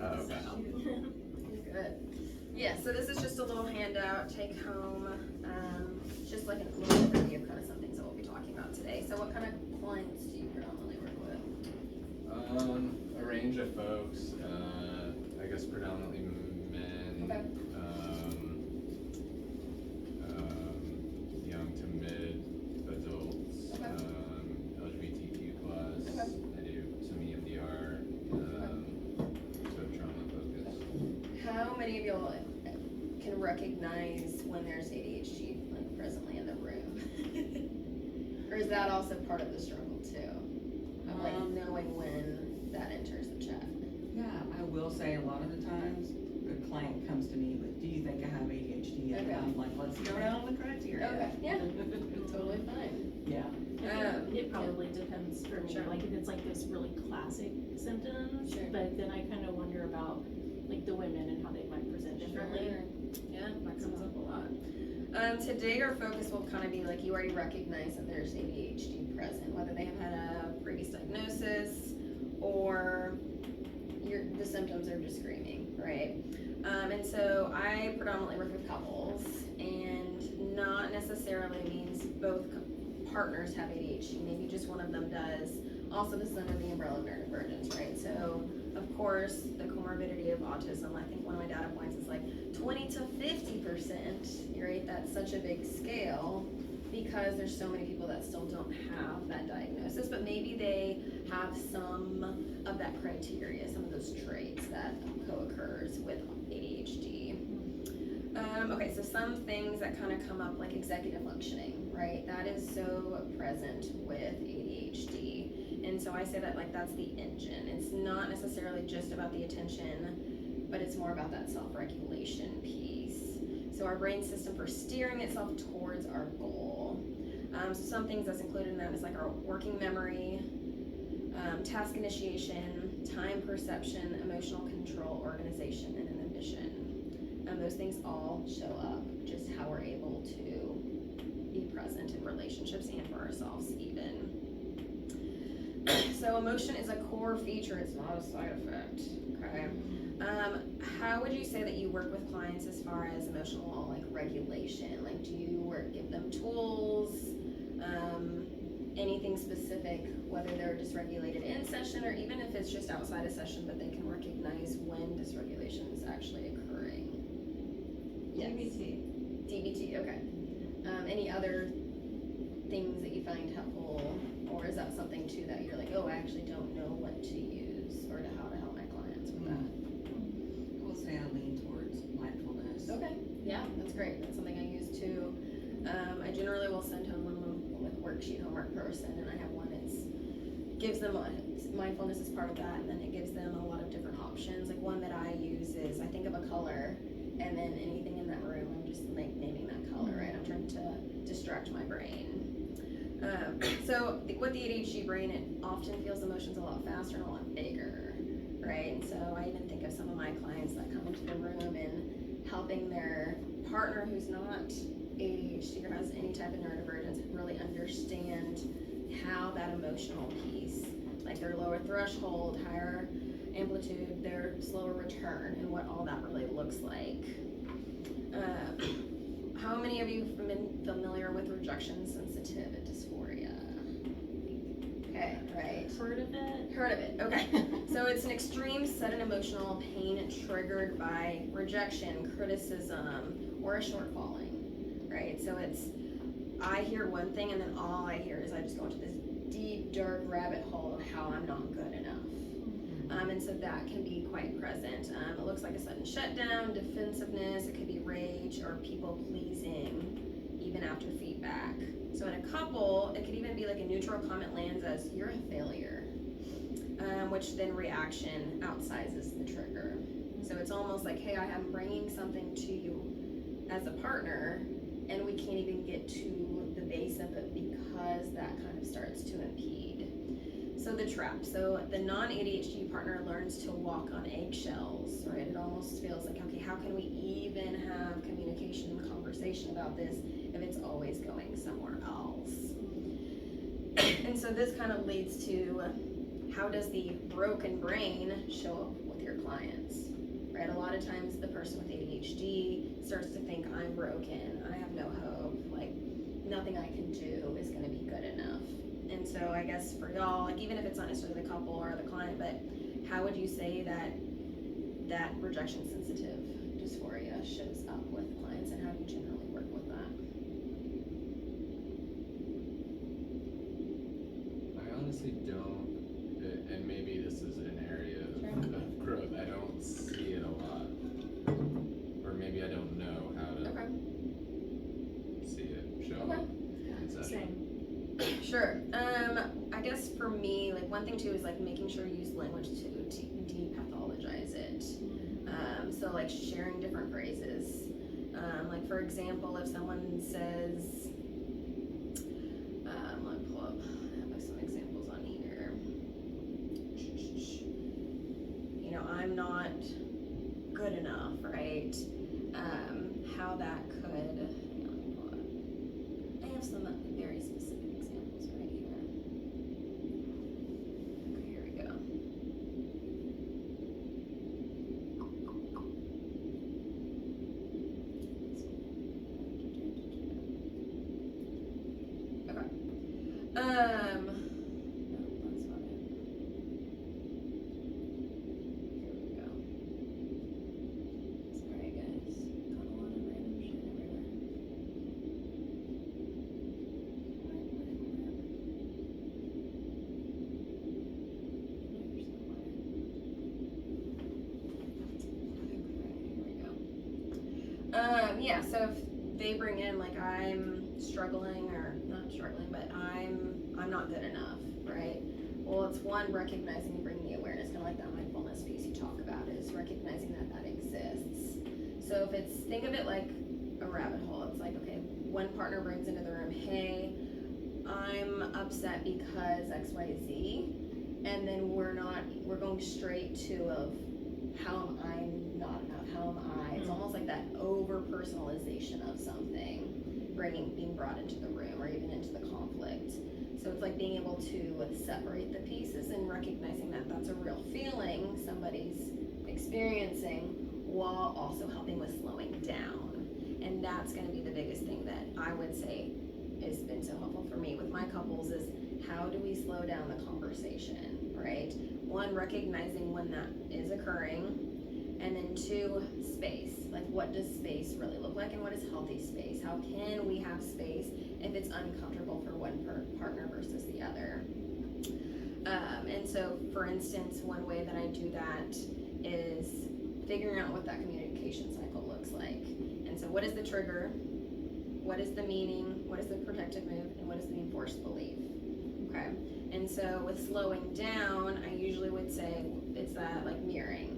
Oh, okay. You're good. Yeah, so this is just a little handout, take home, just like a little overview of kind of some things that we'll be talking about today. So what kind of clients do you predominantly work with? A range of folks, I guess predominantly men, Okay. young to mid adults, Okay. LGBTQ plus. Okay. I do some EMDR, so trauma focused. How many of y'all can recognize when there's ADHD like presently in the room? Or is that also part of the struggle too? Of like knowing when that enters the chat? Yeah, I will say a lot of the times the client comes to me with, do you think I have ADHD? And Okay. I'm like, let's go down the criteria. Okay, yeah, totally fine. Yeah. It probably depends for me, Sure. like if it's like this really classic symptoms, Sure. but then I kind of wonder about like the women and how they might present differently. Yeah, that comes up a lot. Today our focus will kind of be like you already recognize that there's ADHD present, whether they have had a previous diagnosis or the symptoms are just screaming, right? And so I predominantly work with couples, and not necessarily means both partners have ADHD, maybe just one of them does. Also, this is under the umbrella of neurodivergence, right? So, of course, the comorbidity of autism, I think one of my data points is like 20 to 50%, right? That's such a big scale because there's so many people that still don't have that diagnosis, but maybe they have some of that criteria, some of those traits that co-occurs with ADHD. Okay, so some things that kind of come up like executive functioning, right? That is so present with ADHD. And so I say that like that's the engine. It's not necessarily just about the attention, but it's more about that self-regulation piece. So our brain system for steering itself towards our goal. So some things that's included in that is like our working memory, task initiation, time perception, emotional control, organization, and inhibition. Those things all show up, just how we're able to be present in relationships and for ourselves even. So emotion is a core feature, it's not a side effect, okay? How would you say that you work with clients as far as emotional like regulation? Like do you give them tools, anything specific, whether they're dysregulated in session or even if it's just outside of session, but they can recognize when dysregulation is actually occurring? Yes. DBT, okay. Any other things that you find helpful, or is that something too that you're like, oh, I actually don't know what to use or how to help my clients with that? I will say I lean towards mindfulness. Okay, yeah, that's great. That's something I use too. I generally will send home like worksheet homework person, and I have one that's gives them mindfulness is part of that, and then it gives them a lot of different options. Like one that I use is I think of a color, and then anything in that room, I'm just like naming that color, right? I'm trying to distract my brain. So with the ADHD brain, it often feels emotions a lot faster and a lot bigger, right? And so I even think of some of my clients that come into the room and helping their partner who's not ADHD or has any type of neurodivergence really understand how that emotional piece, like their lower threshold, higher amplitude, their slower return, and what all that really looks like. How many of you have been familiar with rejection sensitive dysphoria? Okay, right. Heard of it? Heard of it, okay. So it's an extreme sudden emotional pain triggered by rejection, criticism, or a shortfalling, right? So it's, I hear one thing and then all I hear is I just go into this deep, dark rabbit hole of how I'm not good enough. And so that can be quite present. It looks like a sudden shutdown, defensiveness, it could be rage or people pleasing, even after feedback. So in a couple, it could even be like a neutral comment lands as, you're a failure, which then reaction outsizes the trigger. So it's almost like, hey, I am bringing something to you as a partner, and we can't even get to the base of it because that kind of starts to impede. So the trap. So the non-ADHD partner learns to walk on eggshells, right? It almost feels like, okay, how can we even have communication and conversation about this if it's always going somewhere else? And so this kind of leads to, how does the broken brain show up with your clients, right? A lot of times the person with ADHD starts to think, I'm broken, I have no hope, like nothing I can do is gonna be good enough. And so I guess for y'all, like even if it's not necessarily the couple or the client, but how would you say that rejection sensitive dysphoria shows up with clients, and how do you generally work with that? I honestly don't, and maybe this is an area of growth, I don't see it a lot. Or maybe I don't know how to Okay. see it show Okay. up in session. Sure. I guess for me, like one thing too is like making sure you use language to depathologize it. So like sharing different phrases. Like for example, if someone says, let me pull up, I have some examples on here. You know, I'm not good enough, right? How that could, hang on, let me pull it up. I have some very specific examples right here. Okay, here we go. Okay. No, that's not it. Here we go. Sorry guys, got a lot of random shit everywhere. Yeah, so if they bring in like I'm struggling, or not struggling, but I'm not good enough, right? Well, it's one, recognizing and bringing the awareness, kind of like that mindfulness piece you talk about, is recognizing that that exists. So if it's, think of it like a rabbit hole. It's like, okay, one partner brings into the room, hey, I'm upset because X, Y, Z, and then we're going straight to of how am I not enough? How am I? It's almost like that over personalization of something being brought into the room or even into the conflict. So it's like being able to separate the pieces and recognizing that that's a real feeling somebody's experiencing, while also helping with slowing down. And that's going to be the biggest thing that I would say has been so helpful for me with my couples, is how do we slow down the conversation, right? One, recognizing when that is occurring, and then two, space. Like what does space really look like, and what is healthy space? How can we have space if it's uncomfortable for one partner versus the other? And so for instance, one way that I do that is figuring out what that communication cycle looks like. And so what is the trigger? What is the meaning? What is the protective move? And what is the enforced belief? Okay. And so with slowing down, I usually would say it's that like mirroring.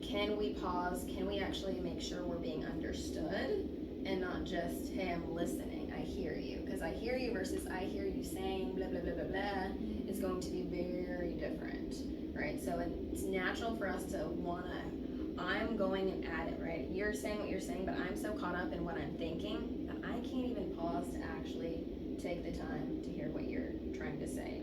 Can we pause? Can we actually make sure we're being understood and not just, hey, I'm listening, I hear you? Because I hear you versus I hear you saying blah, blah, blah, blah, blah is going to be very different, right? So it's natural for us to wanna, I'm going at it, right? You're saying what you're saying, but I'm so caught up in what I'm thinking that I can't even pause to actually take the time to hear what you're trying to say.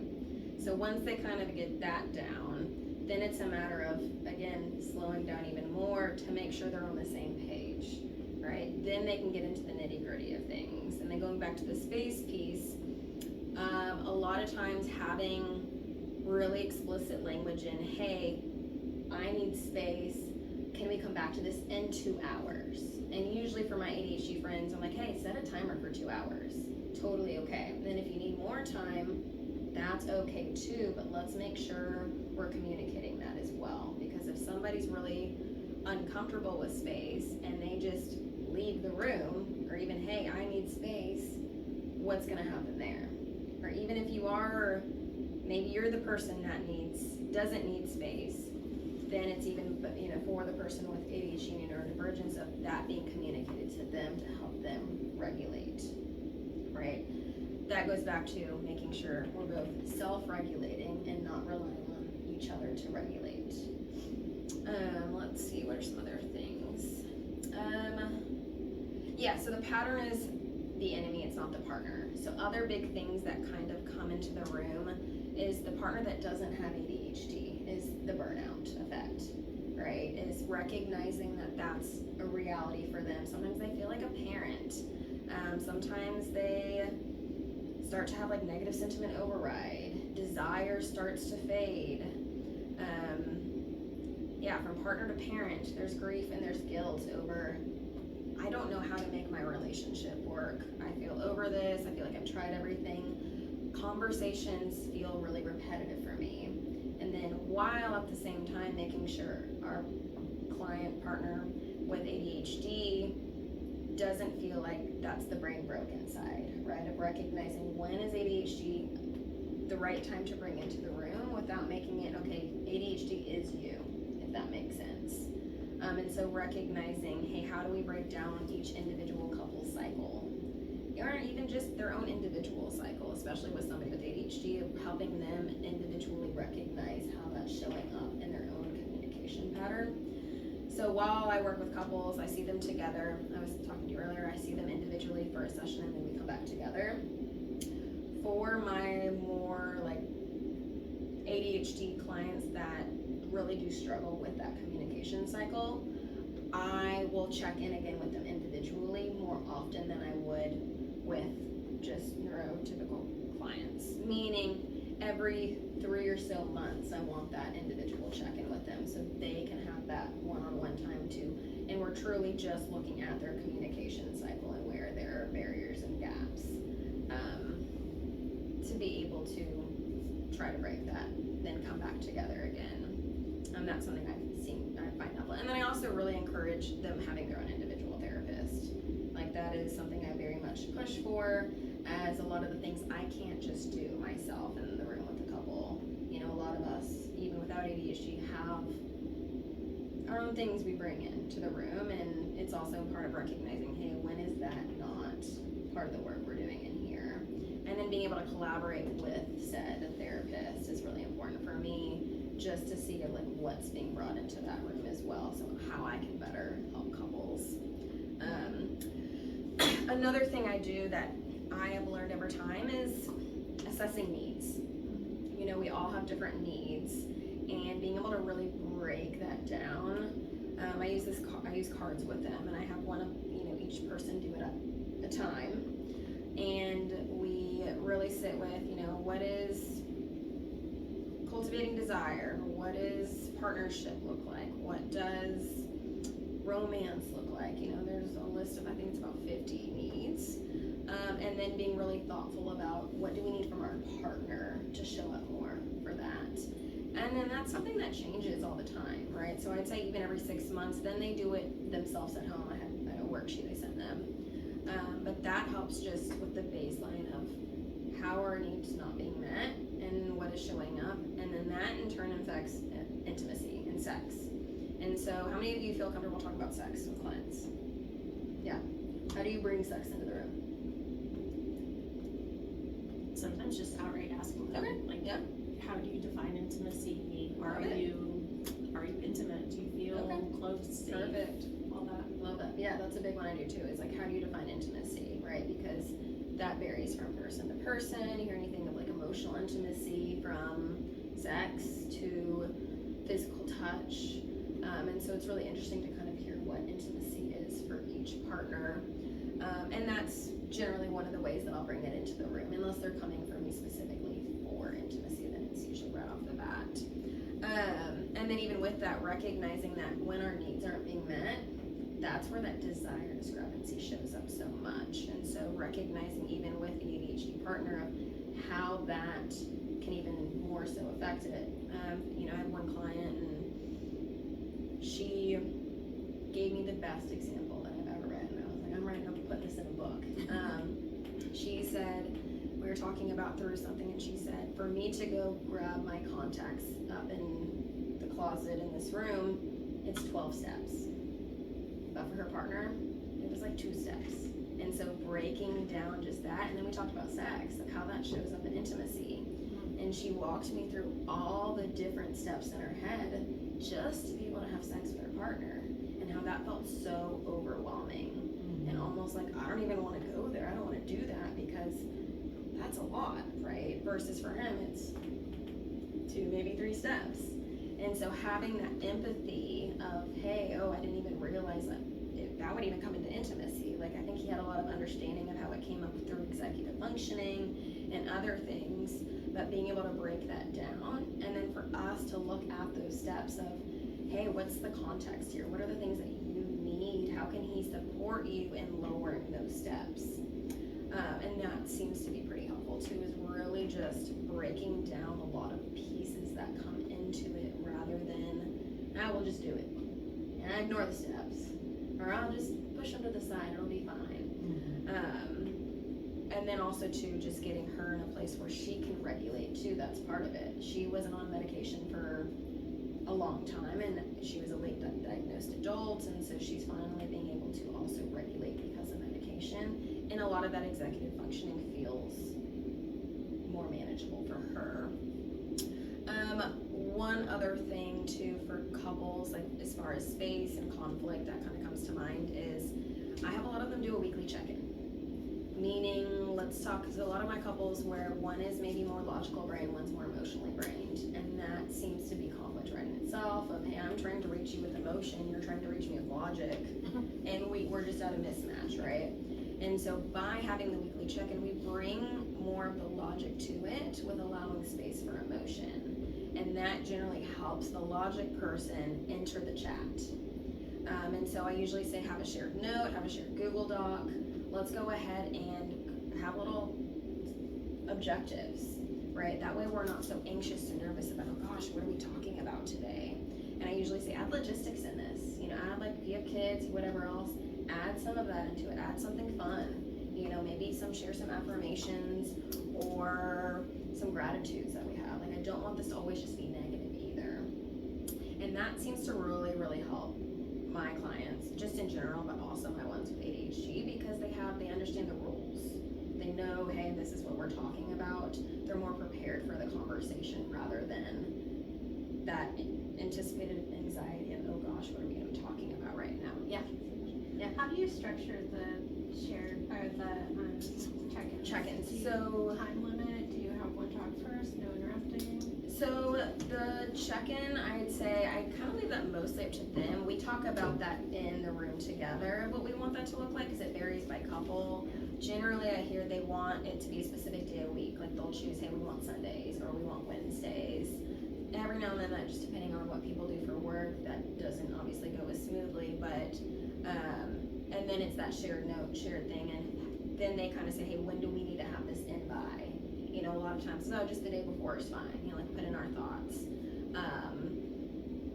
So once they kind of get that down, then it's a matter of, again, slowing down even more to make sure they're on the same page, right? Then they can get into the nitty-gritty of things. And then going back to the space piece, a lot of times having really explicit language in, hey, I need space, can we come back to this in 2 hours? And usually for my ADHD friends, I'm like, hey, set a timer for 2 hours. Totally okay. And then if you need more time, that's okay too, but let's make sure we're communicating that as well. Because if somebody's really uncomfortable with space and they just leave the room, or even, hey, I need space, what's gonna happen there? Or even if you are, maybe you're the person that doesn't need space, then it's even, for the person with ADHD and neurodivergence, of that being communicated to them to help them regulate, right? That goes back to making sure we're both self-regulating and not relying on each other to regulate. Let's see, what are some other things? Yeah, so the pattern is the enemy, it's not the partner. So other big things that kind of come into the room is the partner that doesn't have ADHD is the burnout effect, right? Is recognizing that that's a reality for them. Sometimes they feel like a parent. Sometimes they start to have like negative sentiment override. Desire starts to fade. From partner to parent, there's grief and there's guilt over, I don't know how to make my relationship work. I feel over this. I feel like I've tried everything. Conversations feel really repetitive for me. And then while at the same time making sure our client partner with ADHD doesn't feel like that's the brain broken side, right? Of recognizing when is ADHD the right time to bring into the room without making it, okay, ADHD is you, if that makes sense. And so recognizing, hey, how do we break down each individual couple's cycle? Or even just their own individual cycle, especially with somebody with ADHD, of helping them individually recognize how that's showing up in their own communication pattern. So while I work with couples, I see them together. I was talking to you earlier, I see them individually for a session and then we come back together. For my more like ADHD clients that really do struggle with that communication cycle, I will check in again with them individually more often than I would with just neurotypical clients. Meaning every 3 or so months I want that individual check-in with them so they can have that one-on-one time too. And we're truly just looking at their communication cycle and where there are barriers and gaps, to be able to try to break that, then come back together again. That's something I've seen, I find helpful. And then I also really encourage them having their own individual therapist. Like that is something I very much push for, as a lot of the things I can't just do myself in the room with a couple. You know, a lot of us, even without ADHD, have our own things we bring into the room, and it's also part of recognizing, hey, when is that not part of the work we're doing in here? And then being able to collaborate with said therapist is really important for me, just to see like what's being brought into that room as well, so how I can better help couples. Another thing I do that I have learned over time is assessing needs. You know, we all have different needs, and being able to really break that down. I use cards with them, and I have one of each person do it at a time, and we really sit with what is cultivating desire, what does partnership look like, what does romance look like. There's a list of, I think it's about 50 needs, and then being really thoughtful about what do we need from our partner to show up more for that. And then that's something that changes all the time, right? So I'd say even every 6 months, then they do it themselves at home. I had a worksheet I sent them, but that helps just with the baseline of how are needs not being met and what is showing up, and then that in turn affects intimacy and sex. And so how many of you feel comfortable talking about sex with clients? Yeah. How do you bring sex into the room? Sometimes just outright asking them, Okay. like, Yeah. how do you define intimacy? Are Love it. you intimate? Do you feel close, safe? Perfect. All that. Love that. Yeah, that's a big one I do too, is like, how do you define intimacy, right? Because that varies from person to person. You hear anything of like emotional intimacy, from sex to physical touch. And so it's really interesting to kind of hear what intimacy is for each partner. And that's generally one of the ways that I'll bring it into the room, unless they're coming for me specifically for intimacy, then it's usually right off the bat. And then even with that, recognizing that when our needs aren't being met, that's where that desire discrepancy shows up so much. And so recognizing even with an ADHD partner of how that can even more so affect it. I had one client, and she gave me the best example that I've ever read, and I was like, I'm ready to put this in a book. She said, we were talking about through something, and she said, for me to go grab my contacts up in the closet in this room, it's 12 steps. But for her partner, it was like 2 steps. And so breaking down just that, and then we talked about sex, like how that shows up in intimacy. And she walked me through all the different steps in her head just to be able to have sex with her partner, and how that felt so overwhelming. And almost like, I don't even want to go there. I don't want to do that because that's a lot, right? Versus for him, it's 2, maybe 3 steps. And so having that empathy of, hey, oh, I didn't even realize that would even come into intimacy. Like, I think he had a lot of understanding of how it came up through executive functioning and other things, but being able to break that down, and then for us to look at those steps of, hey, what's the context here? What are the things that you need? How can he support you in lowering those steps? And that seems to be pretty helpful too, is really just breaking down a lot of pieces that come into it rather than, I will just do it and I ignore the steps, or I'll just push them to the side, it'll be fine. And then also too, just getting her in a place where she can regulate too, that's part of it. She wasn't on medication for a long time, and she was a late diagnosed adult, and so she's finally being able to also regulate because of medication, and a lot of that executive functioning feels more manageable for her. One other thing too for couples, like as far as space and conflict, that kind of comes to mind, is I have a lot of them do a weekly check-in. Meaning, let's talk, because a lot of my couples where one is maybe more logical brain, one's more emotionally brained, and that seems to be conflict right in itself of, hey, I'm trying to reach you with emotion, you're trying to reach me with logic, and we're just at a mismatch, right? And so by having the weekly check-in, we bring more of the logic to it with allowing space for emotion. And that generally helps the logic person enter the chat. And so I usually say have a shared note, have a shared Google Doc. Let's go ahead and have little objectives, right? That way we're not so anxious and nervous about, oh gosh, what are we talking about today? And I usually say add logistics in this. You know, add, like, if you have kids, whatever else, add some of that into it. Add something fun. You know, maybe share some affirmations or some gratitudes that we have. Like, I don't want this to always just be negative either. And that seems to really, really help my clients, just in general, but also my ones with ADHD, because they understand the rules. They know, hey, this is what we're talking about. They're more prepared for the conversation rather than that anticipated anxiety of, oh gosh, what are we even talking about right now? Yeah. How do you structure the shared, or the check-ins? Check-ins. Do you So time limit? Do you have one talk first, no interrupting? So the check-in, I'd say I kind of leave that mostly up to them. We talk about that in the room together, what we want that to look like, because it varies by couple. Generally, I hear they want it to be a specific day a week. Like, they'll choose, hey, we want Sundays or we want Wednesdays. Every now and then, that just depending on what people do for work, that doesn't obviously go as smoothly, but and then it's that shared note, shared thing, and then they kind of say, hey, when do we need to have this in by? You know, a lot of times, no, just the day before is fine. You know, like, put in our thoughts.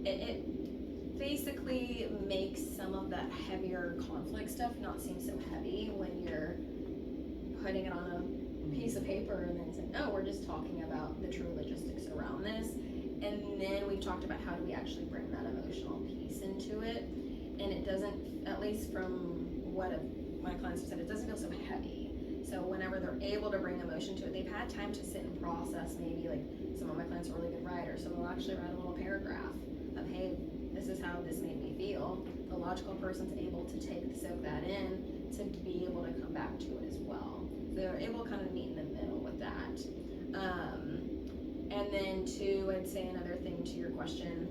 It basically makes some of that heavier conflict stuff not seem so heavy when you're putting it on a piece of paper and then saying, oh, we're just talking about the true logistics around this. And then we've talked about how do we actually bring that emotional piece into it. And it doesn't, at least from what my clients have said, it doesn't feel so heavy. So whenever they're able to bring emotion to it, they've had time to sit and process. Maybe, like, some of my clients are really good writers, so they'll actually write a little paragraph of, hey, this is how this made me feel. The logical person's able to soak that in to be able to come back to it as well. So they're able to kind of meet in the middle with that. And then two, I'd say another thing to your question,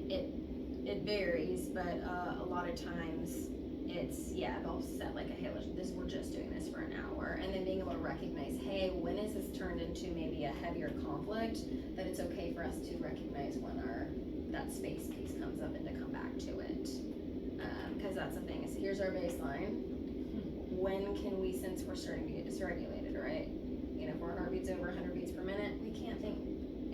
it varies, but a lot of times it's, they'll set like a, hey, we're just doing this for an hour, and then being able to recognize, hey, when is this turned into maybe a heavier conflict, that it's okay for us to recognize when that space piece comes up and to come back to it. Because that's the thing, is here's our baseline. When can we, since we're starting to get dysregulated, right? You know, if our heartbeat's over 100 beats per minute, we can't think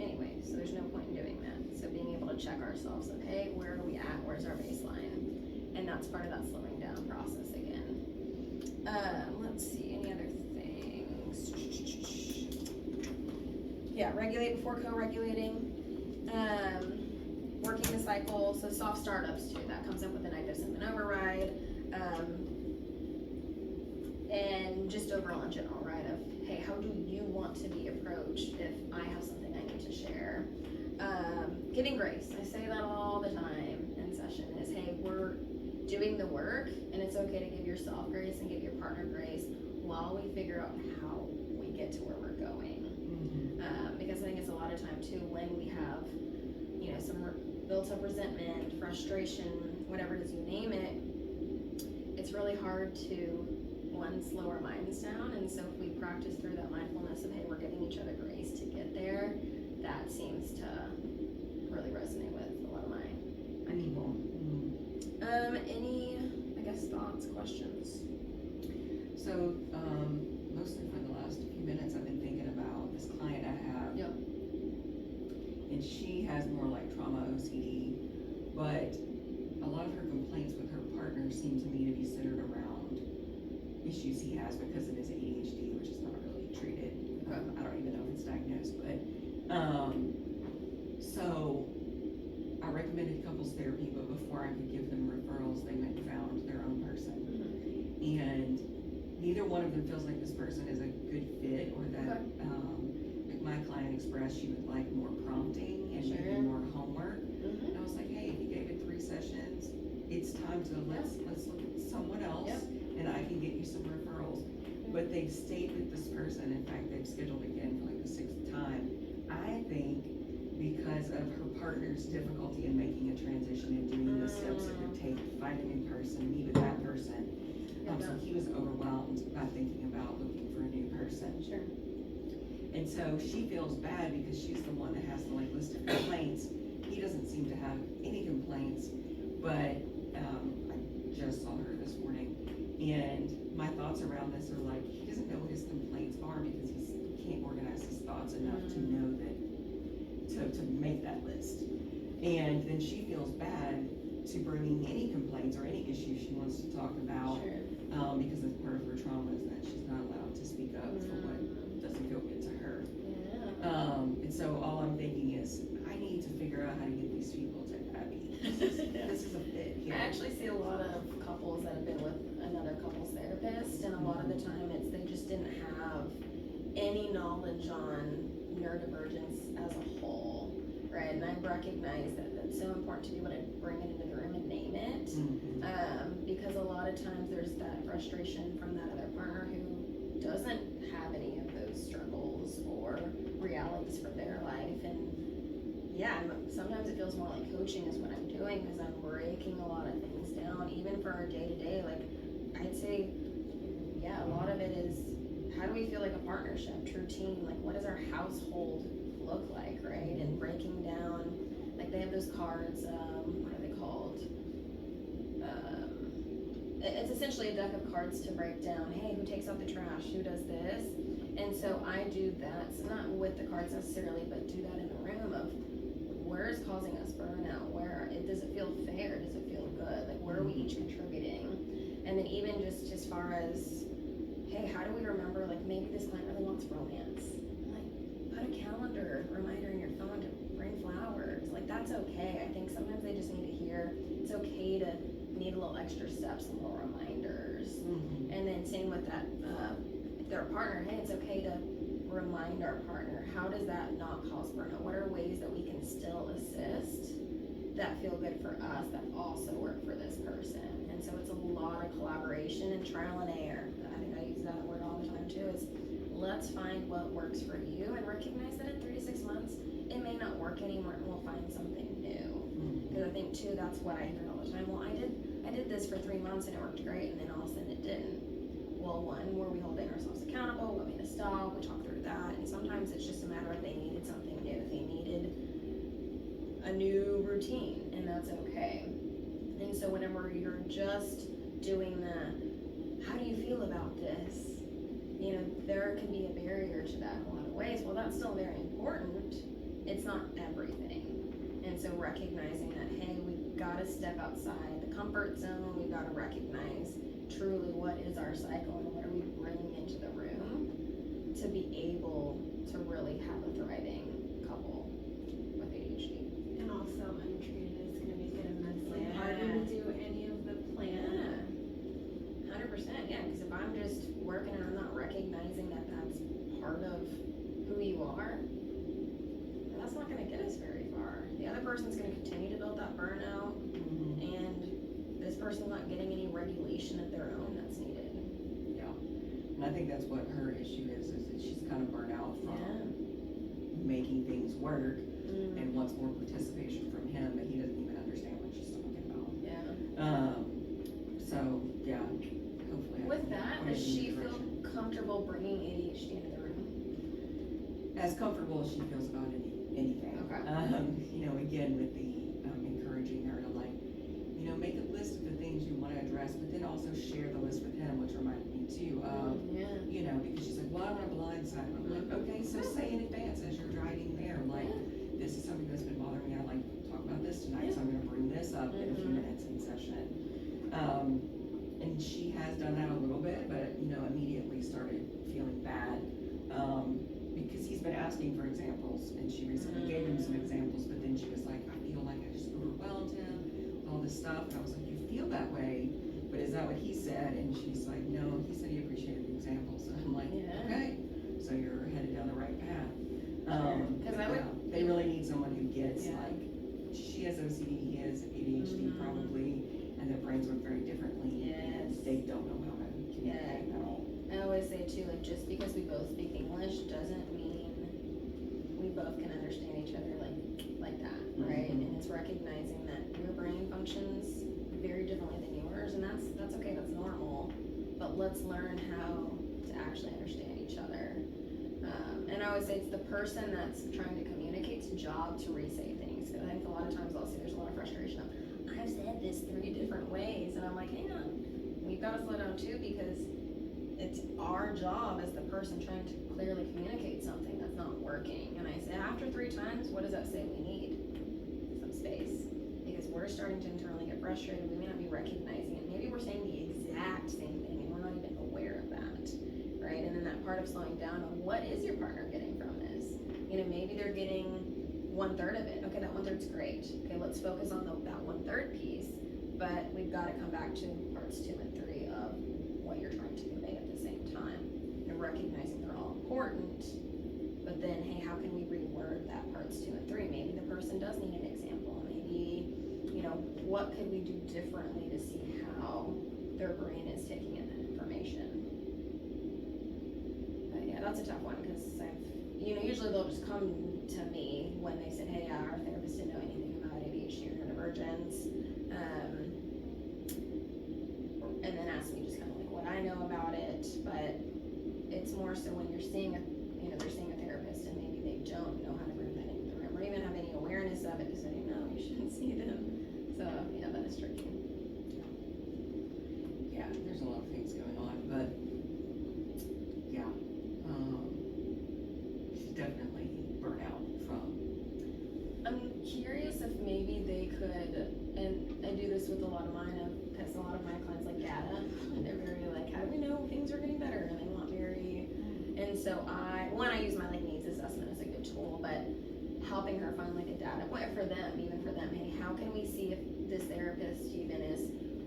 anyway, so there's no point in doing that. So being able to check ourselves of, hey, where are we at? Where's our baseline? And that's part of that slowing down process again. Let's see, any other things? Yeah, regulate before co-regulating. Working the cycle, so soft startups too, that comes up with the negative symptom override. And just overall in general, right, of, hey, how do you want to be approached if I have something I need to share? Giving grace, I say that all the time in session, is, hey, we're doing the work, and it's okay to give yourself grace and give your partner grace while we figure out how we get to where we're going. Because I think it's a lot of time too when we have, you know, some built up resentment, frustration, whatever it is you name it, it's really hard to, one, slow our minds down. And so if we practice through that mindfulness of, hey, we're giving each other grace to get there, that seems to really resonate with a lot of my people. Any, I guess, thoughts, questions? So, mostly for the last few minutes, I've been thinking about this client I have. Yep. And she has more like trauma OCD, but a lot of her complaints with her partner seem to me to be centered around issues he has because of his ADHD, which is not really treated. I don't even know if it's diagnosed, but, so I recommended couples therapy, but before I could give them referrals, they went and found their own person. And neither one of them feels like this person is a good fit, or that, like my client expressed she would like more prompting and maybe more homework. And I was like, hey, if you gave it 3 sessions, it's time to let's look at someone else, and I can get you some referrals. But they've stayed with this person. In fact, they've scheduled again for like the 6th time. I think because of her partner's difficulty in making a transition and doing the steps it would take to find a new person, meet with that person. So he was overwhelmed by thinking about looking for a new person. Sure. And so she feels bad because she's the one that has the like list of complaints. He doesn't seem to have any complaints, but I just saw her this morning, and my thoughts around this are like, he doesn't know what his complaints are because he can't organize his thoughts enough to know that, to make that list. And then she feels bad to bringing any complaints or any issues she wants to talk about, because of part of her trauma is that she's not allowed to speak up for what doesn't feel good to her. And so all I'm thinking is, I need to figure out how to get these people to Abby. This is a fit here. I actually see a lot of couples that have been with another couples therapist, and a lot of the time it's they just didn't have any knowledge on neurodivergence as a whole, right? And I recognize that it's so important to be able to bring it into the room and name it, because a lot of times there's that frustration from that other partner who doesn't have any of those struggles or realities for their life. And yeah, sometimes it feels more like coaching is what I'm doing, because I'm breaking a lot of things down, even for our day-to-day. Like, I'd say, yeah, a lot of it is, how do we feel like a partnership, true team? Like, what does our household look like, right? And breaking down, like, they have those cards, what are they called? It's essentially a deck of cards to break down, hey, who takes out the trash, who does this? And so I do that, so not with the cards necessarily, but do that in the room of, where is causing us burnout? Does it feel fair? Does it feel good? Like, where are we each contributing? And then even just as far as, hey, how do we remember, like, maybe this client really wants romance. Like, put a calendar reminder in your phone to bring flowers. Like, that's okay. I think sometimes they just need to hear it's okay to need a little extra steps and little reminders. And then same with that, if they're a partner, hey, it's okay to remind our partner. How does that not cause burnout? What are ways that we can still assist that feel good for us, that also work for this person? And so it's a lot of collaboration and trial and error. I think I use that word all the time too, is let's find what works for you and recognize that in 3 to 6 months, it may not work anymore and we'll find something new. Because I think too, that's what I hear all the time. Well, I did this for 3 months and it worked great, and then all of a sudden it didn't. Well, one, were we holding ourselves accountable? What made us stop? We talk through that. And sometimes it's just a matter of they needed something new. They needed a new routine, and that's okay. And so whenever you're just doing the, how do you feel about this? You know, there can be a barrier to that in a lot of ways. Well, that's still very important. It's not everything. And so recognizing that, hey, we've got to step outside the comfort zone. We've got to recognize truly what is our cycle and what are we bringing into the room to be able to really have a thriving couple with ADHD. And also untreated is gonna make it immensely harder to do any of the plan. 100%, yeah, because if I'm just working and I'm not recognizing that that's part of who you are, that's not gonna get us very far. The other person's gonna continue to build that burnout, and this person's not getting any regulation of their own that's needed. Yeah, and I think that's what her issue is that she's kind of burnt out from making things work and wants more participation from him, but he doesn't even understand what she's talking about. Yeah. So, yeah, hopefully. I With can that, point does it in she the feel direction. comfortable bringing ADHD into the room? As comfortable as she feels about anything. Okay. Again, with the encouraging her to make a list of the things you want to address, but then also share the list with him, which reminded me too of, Yeah. because she's like, well, I want to blindside him. I'm like, okay, so say in advance as you're driving there, like, this is something that's been bothering me. I'd like to talk about this tonight, so I'm going to bring this up in a few minutes in session. And she has done that a little bit, but, immediately started feeling bad. Because he's been asking for examples, and she recently gave him some examples, but then she was like, I feel like I just overwhelmed him with all this stuff. And I was like, you feel that way, but is that what he said? And she's like, no, he said he appreciated the examples. And I'm like, okay, so you're headed down the right path. Because I would. They really need someone who gets, Yeah. like, she has OCD, he has ADHD probably, and their brains work very differently. Yes. They don't know how to communicate at all. I always say too, like, just because we both speak English doesn't mean we both can understand each other like that, right? And it's recognizing that your brain functions very differently than yours, and that's okay, that's normal. But let's learn how to actually understand each other. And I always say it's the person that's trying to communicate's job to re-say things. Because I think a lot of times I'll see there's a lot of frustration of, I've said this 3 different ways, and I'm like, hang on, we've got to slow down too, because it's our job as the person trying to clearly communicate something that's not working. And I say, after 3 times, what does that say we need? Some space. Because we're starting to internally get frustrated. We may not be recognizing it. Maybe we're saying the exact same thing and we're not even aware of that, right? And then that part of slowing down on what is your partner getting from this? Maybe they're getting 1/3 of it. Okay, that 1/3's great. Okay, let's focus on that 1/3 piece, but we've got to come back to parts 2 and 3 of what you're trying to convey at the same time. Recognizing they're all important, but then, hey, how can we reword that parts 2 and 3? Maybe the person does need an example. Maybe, what could we do differently to see how their brain is taking in that information? But yeah, that's a tough one, because usually they'll just come to me when they said, hey, our therapist didn't know anything about ADHD or neurodivergence, and then ask me just kind of like what I know about it. But it's more so when you're seeing they're seeing a therapist and maybe they don't know how to bring that into the room or even have any awareness of it to say, no, you shouldn't see them. So yeah, that is tricky. Yeah, there's a lot of things going on, but yeah, she's definitely burnt out from. I'm curious if maybe they could, and I do this with a lot of mine, because a lot of my clients like data, and they're very like, how do we know things are getting better? And they want and so I use my needs assessment as a good tool, but helping her find a data point for them, hey, how can we see if this therapist even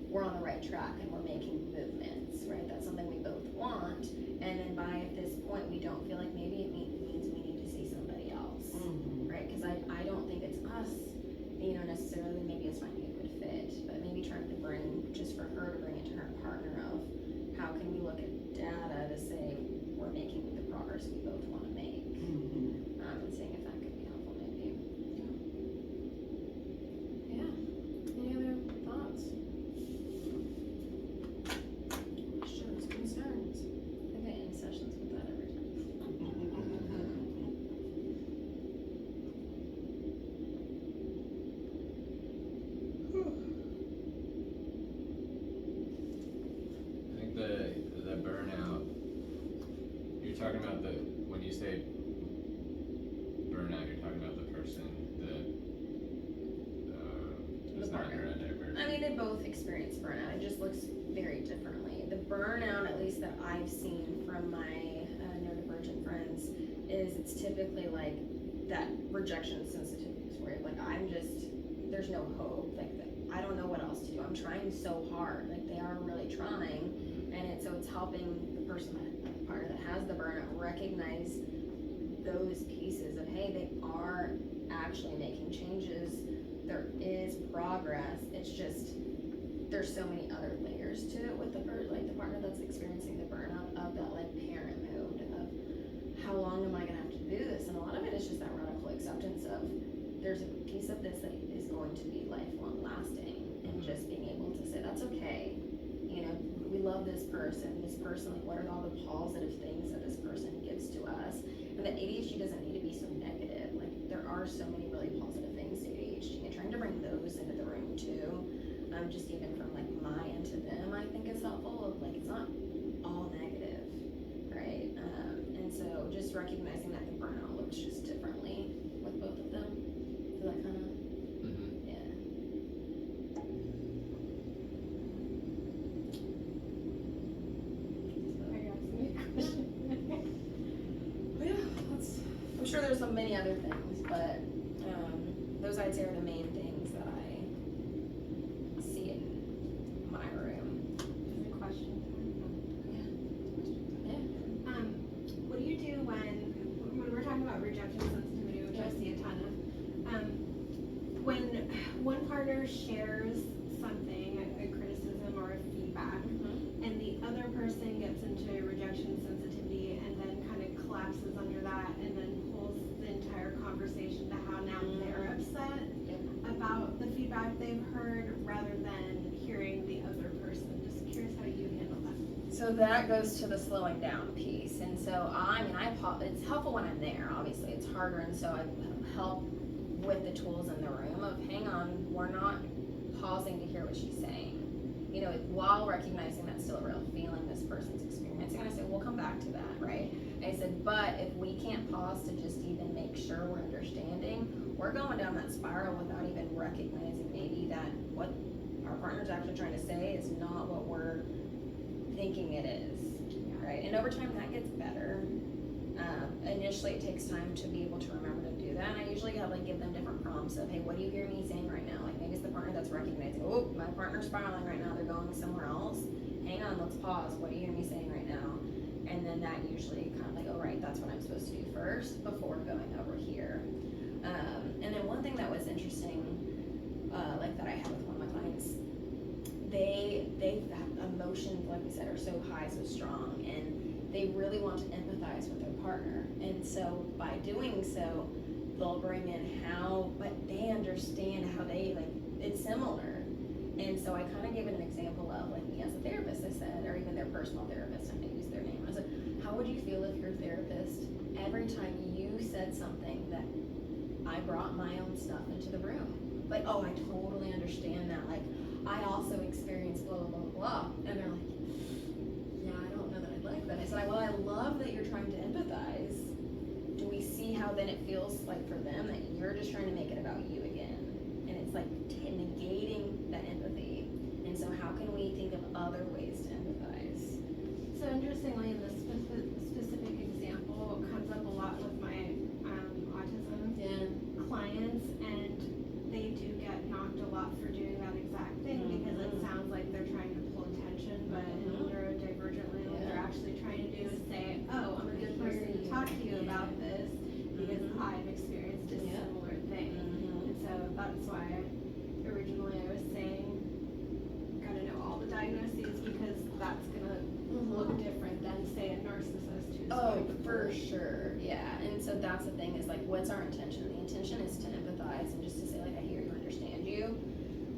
we're on the right track and we're making movements, right? That's something we both want. And then by at this point, we don't feel like maybe it means we need to see somebody else, right? Because I don't think it's us, necessarily. Maybe it's finding a good fit, but maybe trying to bring, just for her to bring it to her partner of, how can we look at data to say we're making the progress we both want to make, and seeing if that could be helpful maybe. Yeah. Any other thoughts? Questions, concerns? I think I end sessions with that every time. I think the burnout, you're talking about when you say burnout, you're talking about the person that is not neurodivergent. I mean, they both experience burnout. It just looks very differently. The burnout, at least that I've seen from my neurodivergent friends, is it's typically that rejection sensitivity where there's no hope. I don't know what else to do. I'm trying so hard. They are really trying, and it's helping the person, the partner that has the burnout, recognize those pieces of, hey, they are actually making changes. There is progress. It's just there's so many other layers to it with the partner that's experiencing the burnout of that parent mode of how long am I gonna have to do this, and a lot of it is just that radical acceptance of there's a piece of this that is going to be lifelong lasting, and just being able to say that's okay. You know, we love this person, like what are all the positive things that this person gives to us, and that ADHD doesn't need to be so negative. Like there are so many really positive things to ADHD, and trying to bring those into the room too. Just even from like my end to them, I think is helpful. Of like it's not all negative, right? And so just recognizing that the burnout looks just differently with both of them. So that kind of, yeah. Are you asking me a question? Yeah, I'm sure there's so many other things, but those I'd say are the main things that I see in my room. Is it a question? Yeah. What do you do when we're talking about rejection sensitivity, which I see a ton of, when one partner shares something, a criticism or a feedback, and the other person gets into rejection sensitivity and then kind of collapses under that and then pulls the entire conversation to how now they're upset about the feedback they've heard rather than hearing the other person. Just curious how you handle that. So that goes to the slowing down piece, and so it's helpful when I'm there. Obviously, it's harder, and so I help with the tools in the room of hang on, we're not pausing to hear what she's saying. You know, while recognizing that's still a real feeling this person's experiencing, I say we'll come back to that, right? I said, but if we can't pause to just even make sure we're understanding, we're going down that spiral without even recognizing maybe that what our partner's actually trying to say is not what we're thinking it is, right? And over time that gets better. Initially it takes time to be able to remember to do that, and I usually give them different prompts of, hey, what do you hear me saying right now? Like maybe it's the partner that's recognizing, oh, my partner's spiraling right now, they're going somewhere else. Hang on, let's pause. What do you hear me saying right now? And then that usually kind of like, oh right, that's what I'm supposed to do first before going over here. And then one thing that was interesting, like that I had with one of my clients, they emotions, like we said, are so high, so strong, and they really want to empathize with their partner. And so by doing so, they'll bring in how, but they understand how they, like, it's similar. And so I kind of gave it an example of, like, me as a therapist, I said, or even their personal therapist, I'm going to use their name. I said, how would you feel if your therapist, every time you said something that I brought my own stuff into the room? Like, oh, I totally understand that. Like, I also experienced blah, blah, blah, blah. And they're like, yeah, I don't know that I'd like that. I said, well, I love that you're trying to empathize. Do we see how then it feels like for them that you're just trying to make it about you again? And it's like negating that empathy. And so how can we think of other ways to empathize? So interestingly, in this specific example, it comes up a lot with my autism clients, and they do get knocked a lot for doing that exact thing because it sounds like they're trying to pull attention, but neurodivergently, what they're actually trying to do is say, oh, I'm a good person to talk to you about this because I've experienced a similar thing. And so that's why originally I was saying, gotta know all the diagnoses because that's gonna look different than say a narcissist who's Oh, for sure, yeah. And so that's the thing is like, what's our intention? The intention is to empathize and just to say like, I hear you, understand you.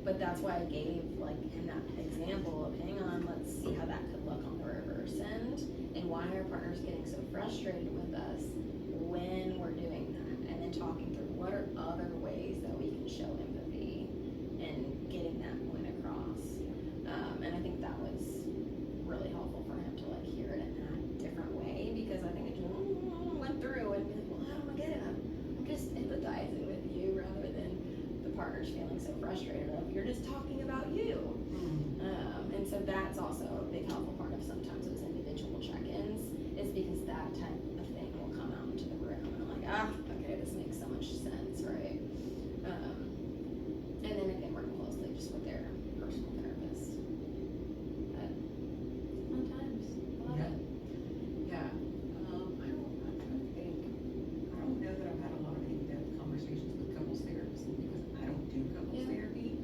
But that's why I gave like in that example of, hang on, let's see how that could look on the reverse end, and why our partner's getting so frustrated with us when we're doing that, and then talking through what are other ways that we can show empathy and getting that point across. And I think that was really helpful for him to like hear it in that different way, because I think it just went through and be like, well, how do I get it? I'm just empathizing with you rather than the partner's feeling so frustrated of you're just talking about you. And so that's also a big helpful part of sometimes those individual check-ins, is because that type of thing will come out into the room and I'm like, okay, this makes so much sense, right? And then again, working closely just with their personal therapist. But sometimes I love it. Yeah. I'm trying to think. I don't know that I've had a lot of in-depth conversations with couples therapists because I don't do couples therapy.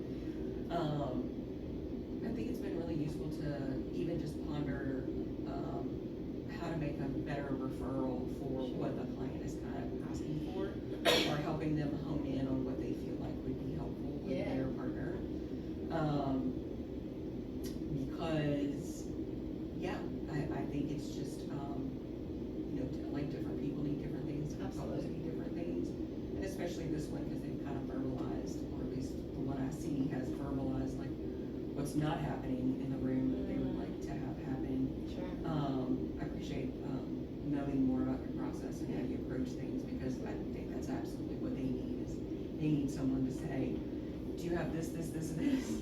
I think it's been really useful to even just ponder how to make a better referral for what the client is kind of asking for, or helping them hone in on what they feel like would be helpful with Yeah. their partner. Because, yeah, I think it's just, like different people need different things, different couples Absolutely. need different things. And especially this one, because they've kind of verbalized, or at least the one I see has verbalized, like, what's not happening in the room that they would like to have happen. Sure. I appreciate, knowing more about your process and how you approach things, because I think that's absolutely what they need, is they need someone to say, do you have this, this, this, and this?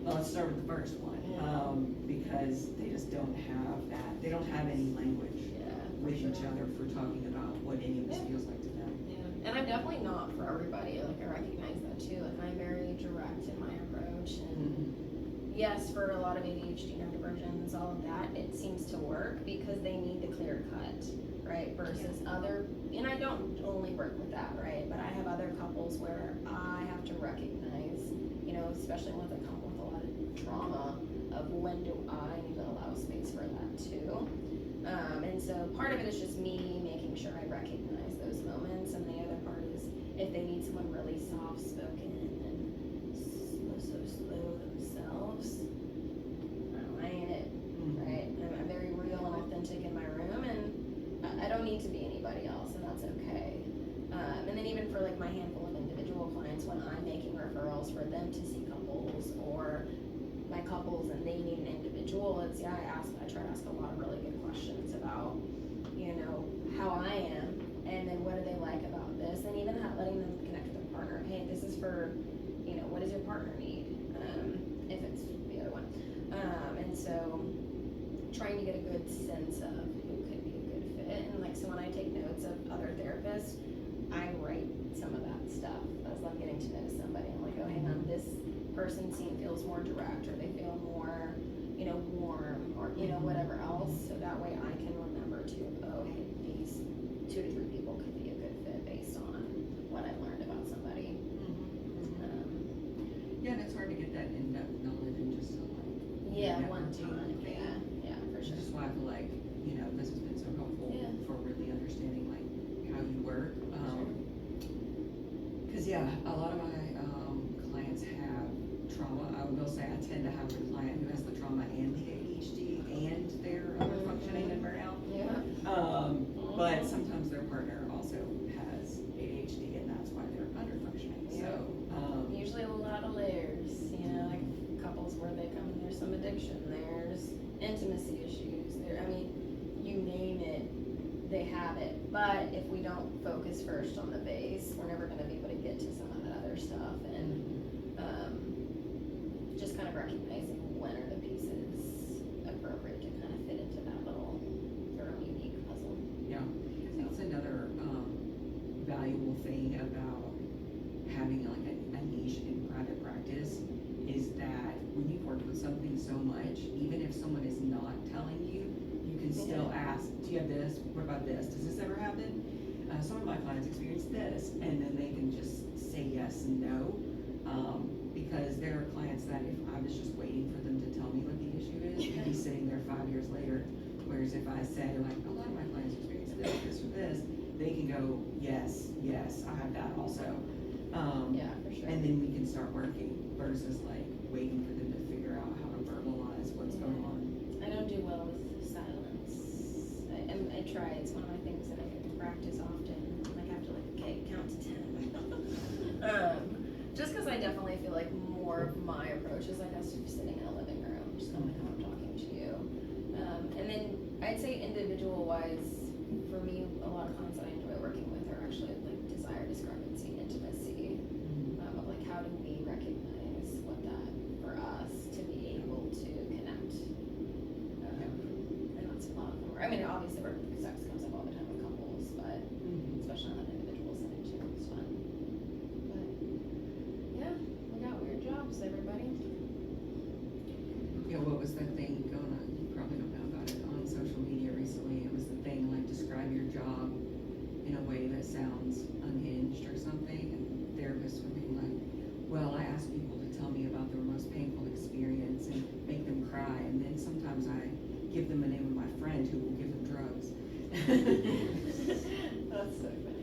Well, let's start with the first one, because they just don't have that, they don't have any language with each other for talking about what any of this feels like to them. Yeah, and I'm definitely not for everybody, like I recognize that too, like I'm very direct in my approach, and yes, for a lot of ADHD neurodivergence, all of that, it seems to work because they need the clear cut, right, versus other, and I don't only work with that, right, but I have other couples where I have to recognize, especially when they come with a lot of trauma, of when do I need to allow space for that too. And so part of it is just me making sure I recognize those moments, and the other part is if they need someone really soft-spoken and slow themselves, I ain't it, right? I'm very real and authentic in my room, and I don't need to be anybody else, and that's okay. And then even for like my handful of individual clients, when I'm making referrals for them to see couples, or my couples and they need an individual, I try to ask a lot of really good questions about, how I am, and then what do they like about this, and even letting them connect with their partner. Hey, this is for, what does your partner need, if it's the other one. And so trying to get a good sense of who could be a good fit, and like, so when I take notes of other therapists, I write some of that stuff as I'm getting to know somebody. I'm like, oh, hang on, this person feels more direct, or they feel more, warm, or, whatever else. So that way I can remember to, oh, hey, these 2 to 3 people could be a good fit based on what I've learned about somebody. Yeah, and it's hard to get that in-depth knowledge in just a, One time, yeah, for Which sure. is why I feel like, this has been so helpful for really understanding, like, how you work. Cause a lot of my, clients have trauma. I will say I tend to have the client who has the trauma and the ADHD and their functioning and burnout. Yeah. But sometimes their partner also has ADHD, and that's why they're under functioning. So, Usually a lot of layers, like couples where they come and there's some addiction, there's intimacy issues, you name it, they have it. But if we don't focus first on the base, we're never gonna be able to get to some of that other stuff, and just kind of recognizing when are the pieces appropriate to kind of fit into that little, their own unique puzzle. yeah, I think it's another valuable thing about having like a niche in private practice is that when you've worked with something so much, even if someone is not telling you, you can still ask, do you have this? What about this? Does this ever happen? Some of my clients experience this, and then they can just say yes and no. Because there are clients that if I was just waiting for them to tell me what the issue is, they'd be sitting there 5 years later. Whereas if I say, like, a lot of my clients experience this, or this, they can go, yes, I have that also. For sure. And then we can start working versus like waiting for them to figure out how to verbalize what's going on. I don't do well with silence. I try, it's one of my things that I practice often. Like I have to count to 10. Just because I definitely feel like more of my approach is like us sitting in a living room, just kind of how I'm talking to you. And then I'd say individual wise, for me, a lot of clients that I enjoy working with are actually like desire, discrepancy, intimacy. Of like how do we recognize what that for us to be able to connect. And that's a lot more. Obviously sex comes up all the time with couples, but especially on an individual setting too, it's fun. But yeah, we got weird jobs, everybody. Yeah, what was that thing going on? You probably don't know about it on social media recently. It was the thing like describe your job in a way that sounds unhinged or something. And therapists were being like, well, I ask people to tell me about their most painful experience and make them cry. And then sometimes I give them the name of my friend who will give them drugs. That's so funny.